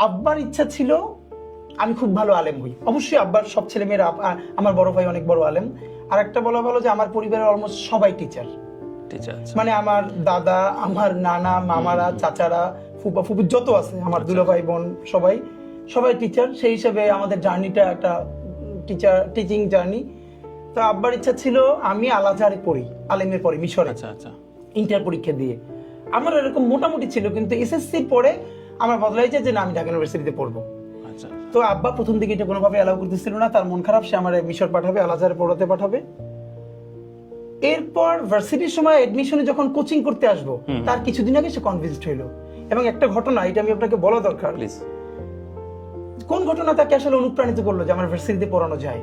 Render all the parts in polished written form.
আব্বার ইচ্ছা ছিল আমি খুব ভালো আলেম হই। অবশ্যই আব্বার সব ছেলেমেয়েরা, আমার বড় ভাই অনেক বড় আলেম। আর একটা বলা ভালো যে আমার পরিবারের অলমোস্ট সবাই টিচার। মানে আমার দাদা, আমার নানা, মামারা, চাচারা, ফুপা ফুপু যত আছে আমার দুলা ভাই বোন সবাই টিচার। সেই হিসেবে আমাদের জার্নিটা একটা টিচিং জার্নি। তো আব্বার ইচ্ছা ছিল আমি আল আজহারে পড়ি, আলেমের পরে মিশরে ইন্টার পরীক্ষা দিয়ে। আমার এরকম মোটামুটি ছিল, কিন্তু এসএসসির পরে আমার বদলাইছে যে না আমি ঢাকা ইউনিভার্সিটিতে পড়বো। তো আব্বা প্রথম দিকে এটা কোনোভাবে অ্যালাউ করতেছিল না, তার মন খারাপ, সে আমার মিশর পাঠাবে, আল আজহারে পড়াতে পাঠাবে। এরপর ভার্সিটির সময় এডমিশনে যখন কোচিং করতে আসবো তার কিছুদিন আগে সে কনভিন্সড হইলো। এবং একটা ঘটনা, এটা আমি আপনাকে বলা দরকার, কোন ঘটনা তাকে আসলে অনুপ্রাণিত করলো যে আমার ভার্সিটিতে পড়ানো যায়।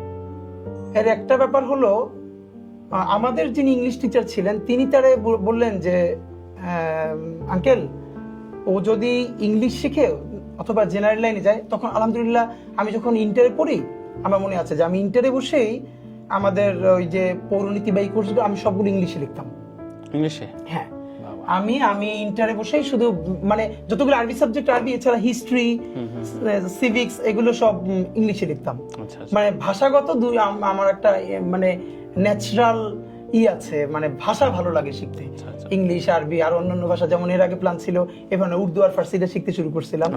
এর একটা ব্যাপার হলো, আমাদের যিনি ইংলিশ টিচার ছিলেন তিনি তারে বললেন যে আঙ্কেল, ও যদি ইংলিশ শিখে অথবা জেনারেল লাইনে যায়, তখন আলহামদুলিল্লাহ আমি যখন ইন্টারে পড়ি, আমার মনে আছে যে আমি ইন্টারে বসেই আমাদের ওই যে পৌরনীতি বা এই কোর্সগুলো আমি সবগুলো ইংলিশে লিখতাম। ইংলিশে? হ্যাঁ, আমি ইন্টারে বসেই শুধু মানে যতগুলো আরবি সাবজেক্ট, আরবি এছাড়া হিস্ট্রি, সিভিক্স, এগুলো সব ইংলিশে লিখতাম। মানে ভাষাগত আমার একটা মানে ন্যাচারাল আছে, মানে ভাষা ভালো লাগে শিখতে। ইংলিশ, আরবি আর অন্যান্য ভাষা, যেমন এর আগে প্ল্যান ছিল এভাবে উর্দু আর ফার্সিটা শিখতে শুরু করছিলাম।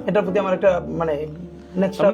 এটার প্রতি আমার একটা মানে ন্যাচারাল